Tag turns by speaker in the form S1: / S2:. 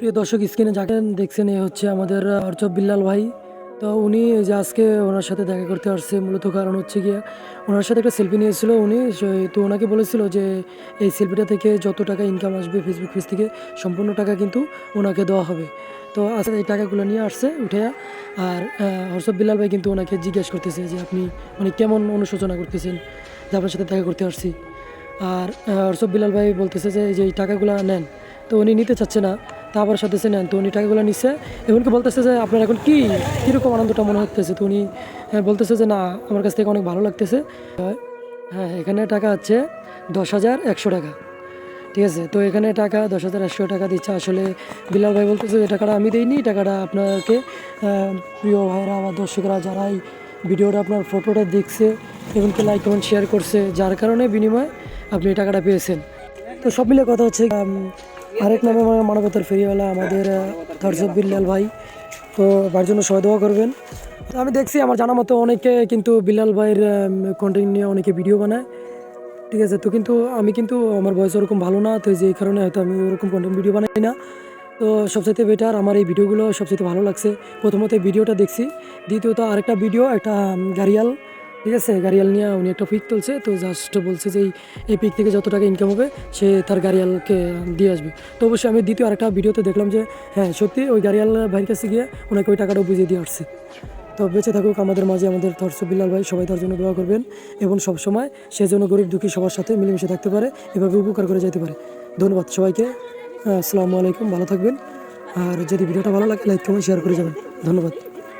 S1: প্রিয় দর্শক, স্ক্রিনে যাকে দেখছেন এ হচ্ছে আমাদের অর্জব বিল্লাল ভাই। তো উনি এই যে আজকে ওনার সাথে দেখা করতে আসছে, মূলত কারণ হচ্ছে গিয়ে ওনার সাথে একটা সেলফি নিয়েছিল উনি। তো ওনাকে বলেছিল যে এই সেলফিটা থেকে যত টাকা ইনকাম আসবে ফেসবুক পেজ থেকে সম্পূর্ণ টাকা কিন্তু ওনাকে দেওয়া হবে। তো আসলে এই টাকাগুলো নিয়ে আসছে উঠে। আর হর্ষব বিল্লাল ভাই কিন্তু ওনাকে জিজ্ঞেস করতেছে যে আপনি মানে কেমন অনুশোচনা করতেছেন যে আপনার সাথে দেখা করতে আসছি। আর হর্ষব বিল্লাল ভাই বলতেছে যে এই যে এই টাকাগুলো নেন। তো উনি নিতে চাচ্ছে না, তা আবার সাথে নেন। তো উনি টাকাগুলো নিচ্ছে, এমনকি বলতেছে যে আপনার এখন কীরকম আনন্দটা মনে হচ্ছে। তো উনি বলতেছে যে না, আমার কাছ থেকে অনেক ভালো লাগতেছে। হ্যাঁ, এখানে টাকা হচ্ছে 10,100 টাকা। ঠিক আছে, তো এখানে টাকা 10,100 টাকা দিচ্ছে। আসলে বিল্লাল ভাই বলতেছে যে টাকাটা আমি দিইনি, টাকাটা আপনাকে প্রিয় ভাইরা বা দর্শকরা যারা এই ভিডিওটা আপনার ফটোটা দেখছে এমনকি লাইক কমেন্ট শেয়ার করছে, যার কারণে বিনিময়ে আপনি এই টাকাটা পেয়েছেন। তো সব মিলে কথা হচ্ছে আরেক নামে মানবতার ফেরিওয়ালা আমাদের হর্ষব বিল্লাল ভাই। তো ভাইয়ের জন্য সবাই দোয়া করবেন। তো আমি দেখছি আমার জানা মতো অনেকে কিন্তু বিল্লাল ভাইয়ের কন্টেন্ট নিয়ে অনেকে ভিডিও বানায়। ঠিক আছে, তো কিন্তু আমি কিন্তু আমার ভয়েস ওরকম ভালো না, তো এই কারণে হয়তো আমি ওরকম কন্টেন্ট ভিডিও বানাই না। তো সবচাইতে বেটার আমার এই ভিডিওগুলো সবচাইতে ভালো লাগছে। প্রথমত এই ভিডিওটা দেখছি, দ্বিতীয়ত আরেকটা ভিডিও একটা গাড়িয়াল, ঠিক আছে, গাড়িয়াল নিয়ে উনি একটা পিক তুলছে। তো জাস্ট বলছে যে এই পিক থেকে যত টাকা ইনকাম হবে সে তার গাড়িয়ালকে দিয়ে আসবে। তো অবশ্যই আমি দ্বিতীয় আরেকটা ভিডিওতে দেখলাম যে হ্যাঁ সত্যি ওই গাড়িয়াল ভাইয়ের কাছে গিয়ে ওনাকে ওই টাকাটাও বুঝিয়ে দিয়ে আসছে। তো বেঁচে থাকুক আমাদের মাঝে আমাদের হর্ষব বিল্লাল ভাই, সবাই তার জন্য দোয়া করবেন এবং সবসময় সে যেন গরিব দুঃখী সবার সাথে মিলেমিশে থাকতে পারে, এভাবে উপকার করে যেতে পারে। ধন্যবাদ সবাইকে। আসসালামু আলাইকুম, ভালো থাকবেন। আর যদি ভিডিওটা ভালো লাগে লাইক কমেন্ট শেয়ার করে যাবেন। ধন্যবাদ।